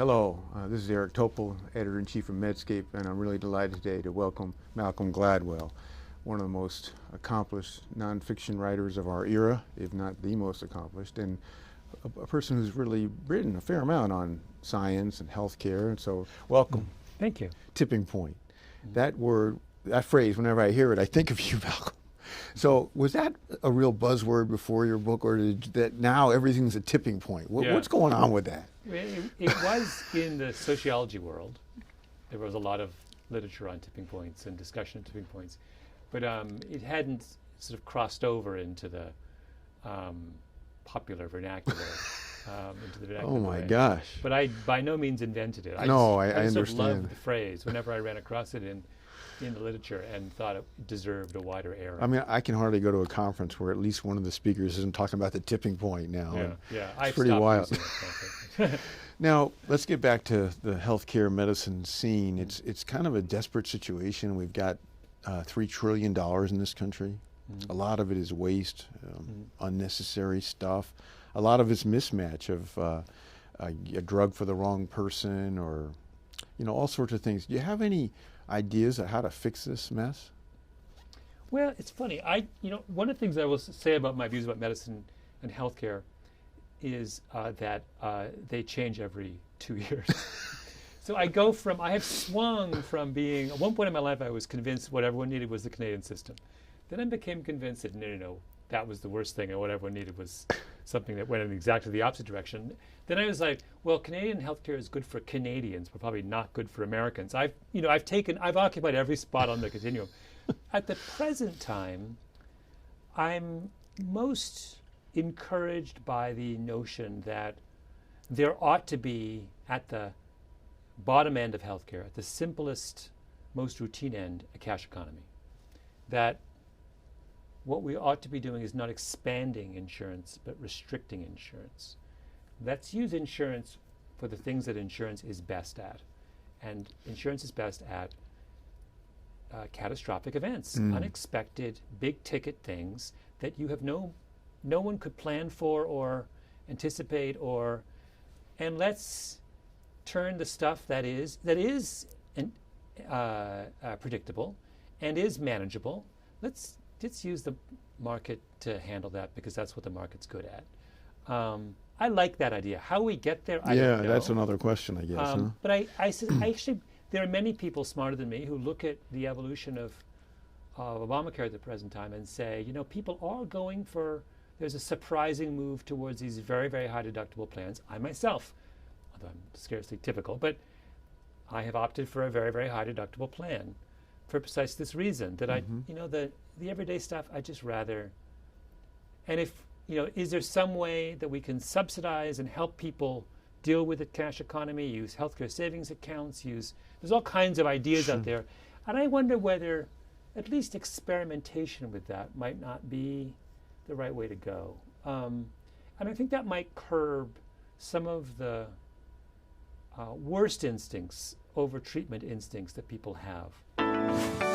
Hello, this is Eric Topol, Editor-in-Chief of Medscape, and I'm really delighted today to welcome Malcolm Gladwell, one of the most accomplished nonfiction writers of our era, if not the most accomplished, and a person who's really written a fair amount on science and healthcare, and so welcome. Thank you. Tipping point. That word, that phrase, whenever I hear it, I think of you, Malcolm. So was that a real buzzword before your book, or did that now everything's a tipping point? What's going on with that? It was in the sociology world. There was a lot of literature on tipping points and discussion of tipping points, but it hadn't sort of crossed over into the popular vernacular. Oh my gosh. But I by no means invented it. I just understand. loved the phrase whenever I ran across it in the literature and thought it deserved a wider era. I mean, I can hardly go to a conference where at least one of the speakers isn't talking about the tipping point now. It's pretty wild. Now, let's get back to the healthcare medicine scene. It's kind of a desperate situation. We've got $3 trillion in this country. A lot of it is waste, unnecessary stuff. A lot of it's mismatch of a drug for the wrong person, or all sorts of things. Do you have any ideas of how to fix this mess? Well, it's funny. One of the things I will say about my views about medicine and healthcare is that they change every 2 years. So I have swung from being, at one point in my life I was convinced what everyone needed was the Canadian system. Then I became convinced that no, that was the worst thing, and what everyone needed was something that went in exactly the opposite direction. Then I was like, well, Canadian healthcare is good for Canadians, but probably not good for Americans. I've occupied every spot on the continuum. At the present time, I'm most encouraged by the notion that there ought to be, at the bottom end of healthcare, at the simplest, most routine end, a cash economy. That what we ought to be doing is not expanding insurance, but restricting insurance. Let's use insurance for the things that insurance is best at. And insurance is best at catastrophic events, unexpected, big-ticket things that you have no one could plan for or anticipate, and let's turn the stuff that is predictable and is manageable. Let's use the market to handle that, because that's what the market's good at. I like that idea. How we get there, I don't know. That's another question, I guess. But I actually, there are many people smarter than me who look at the evolution of Obamacare at the present time and say, people are going for, there's a surprising move towards these very, very high deductible plans. I myself, although I'm scarcely typical, but I have opted for a very, very high deductible plan for precisely this reason, that the everyday stuff I just rather, and if, is there some way that we can subsidize and help people deal with the cash economy, use healthcare savings accounts, there's all kinds of ideas out there. And I wonder whether at least experimentation with that might not be the right way to go. And I think that might curb some of the worst instincts, over treatment instincts that people have.